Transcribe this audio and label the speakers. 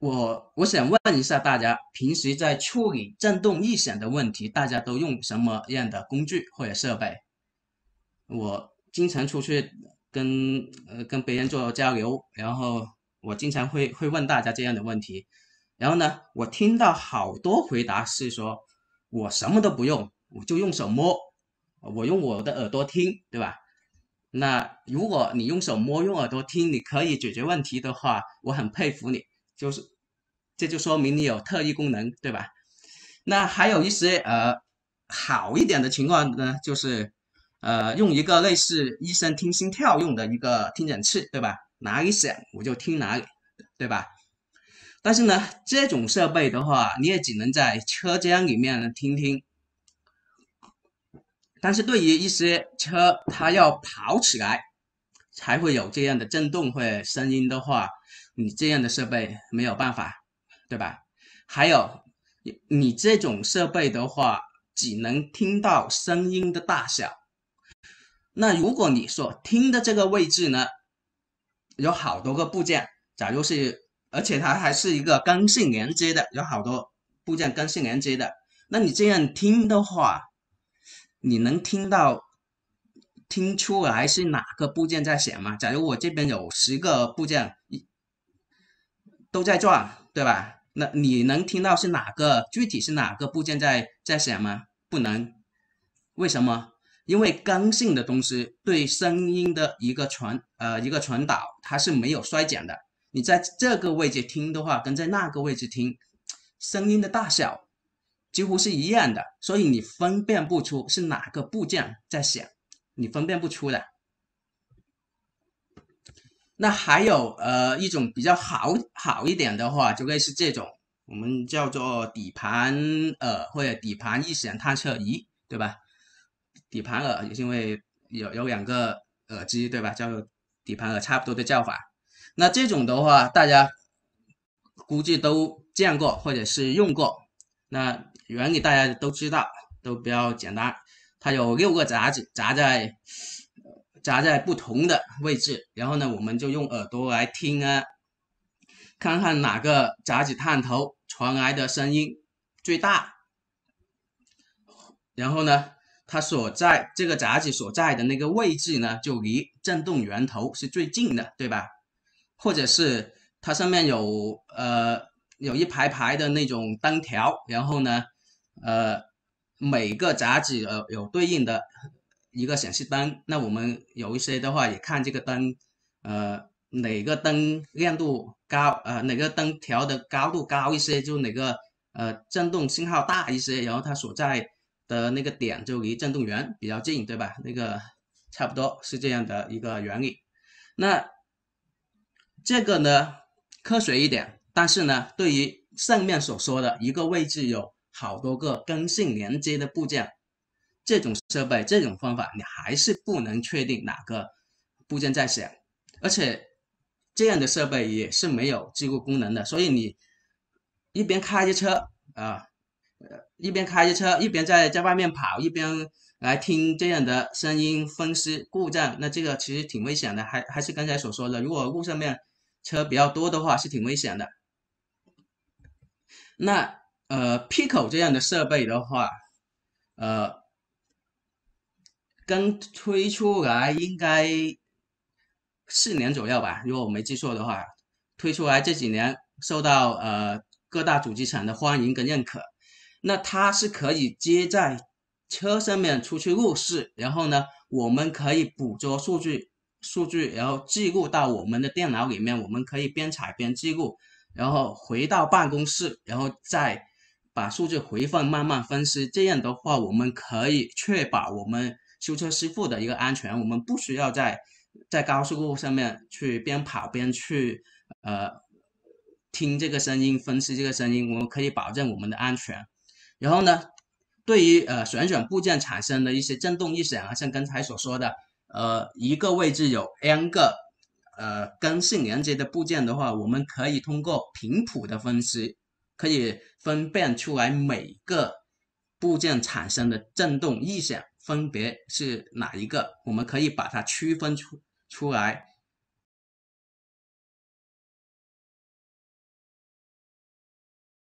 Speaker 1: 我想问一下大家，平时在处理震动异响的问题，大家都用什么样的工具或者设备？我经常出去跟别人做交流，然后我经常会问大家这样的问题，然后呢，我听到好多回答是说，我什么都不用，我就用手摸，我用我的耳朵听，对吧？那如果你用手摸、用耳朵听，你可以解决问题的话，我很佩服你，就是这就说明你有特异功能，对吧？那还有一些好一点的情况呢，就是用一个类似医生听心跳用的一个听诊器，对吧？哪里响我就听哪里，对吧？但是呢，这种设备的话，你也只能在车厢里面听听。但是对于一些车，它要跑起来才会有这样的震动或者声音的话，你这样的设备没有办法，对吧？还有，你这种设备的话，只能听到声音的大小。那如果你所听的这个位置呢，有好多个部件，假如是，而且它还是一个刚性连接的，有好多部件刚性连接的，那你这样听的话，你能听出来是哪个部件在响吗？假如我这边有10个部件都在转，对吧？那你能听到是哪个具体是哪个部件在响吗？不能，为什么？因为刚性的东西对声音的一个传导，它是没有衰减的。你在这个位置听的话，跟在那个位置听，声音的大小几乎是一样的，所以你分辨不出是哪个部件在响，你分辨不出的。那还有一种比较好一点的话，就类似这种，我们叫做底盘耳或者底盘异响探测仪，对吧？底盘耳也是因为有2个耳机，对吧？叫做底盘耳，差不多的叫法。那这种的话，大家估计都见过或者是用过。那原理大家都知道，都比较简单。它有6个闸子扎在不同的位置，然后呢，我们就用耳朵来听啊，看看哪个闸子探头传来的声音最大，然后呢，它所在这个闸子所在的那个位置呢，就离振动源头是最近的，对吧？或者是它上面有一排排的那种灯条，然后呢，呃每个闸子有对应的一个显示灯，那我们有一些的话也看这个灯，哪个灯亮度高，哪个灯条的高度高一些，就哪个振动信号大一些，然后它所在的那个点就离振动源比较近，对吧？那个差不多是这样的一个原理。那这个呢科学一点，但是呢，对于上面所说的一个位置有好多个根性连接的部件，这种设备这种方法，你还是不能确定哪个部件在响，而且这样的设备也是没有记录功能的，所以你一边开着车啊，一边开着车一边在外面跑，一边来听这样的声音分析故障，那这个其实挺危险的，还是刚才所说的，如果路上面车比较多的话，是挺危险的。那Pico 这样的设备的话，呃，刚推出来应该4年左右吧，如果我没记错的话，推出来这几年受到各大主机厂的欢迎跟认可。那它是可以接在车上面出去入室，然后呢，我们可以捕捉数据，然后记录到我们的电脑里面，我们可以边踩边记录，然后回到办公室，然后再把数据回放，慢慢分析。这样的话，我们可以确保我们修车师傅的一个安全，我们不需要在高速路上面去边跑边去呃听这个声音，分析这个声音，我们可以保证我们的安全。然后呢，对于旋转部件产生的一些振动异响啊，像刚才所说的，一个位置有 n 个根性连接的部件的话，我们可以通过频谱的分析，可以分辨出来每个部件产生的振动异响分别是哪一个，我们可以把它区分出来，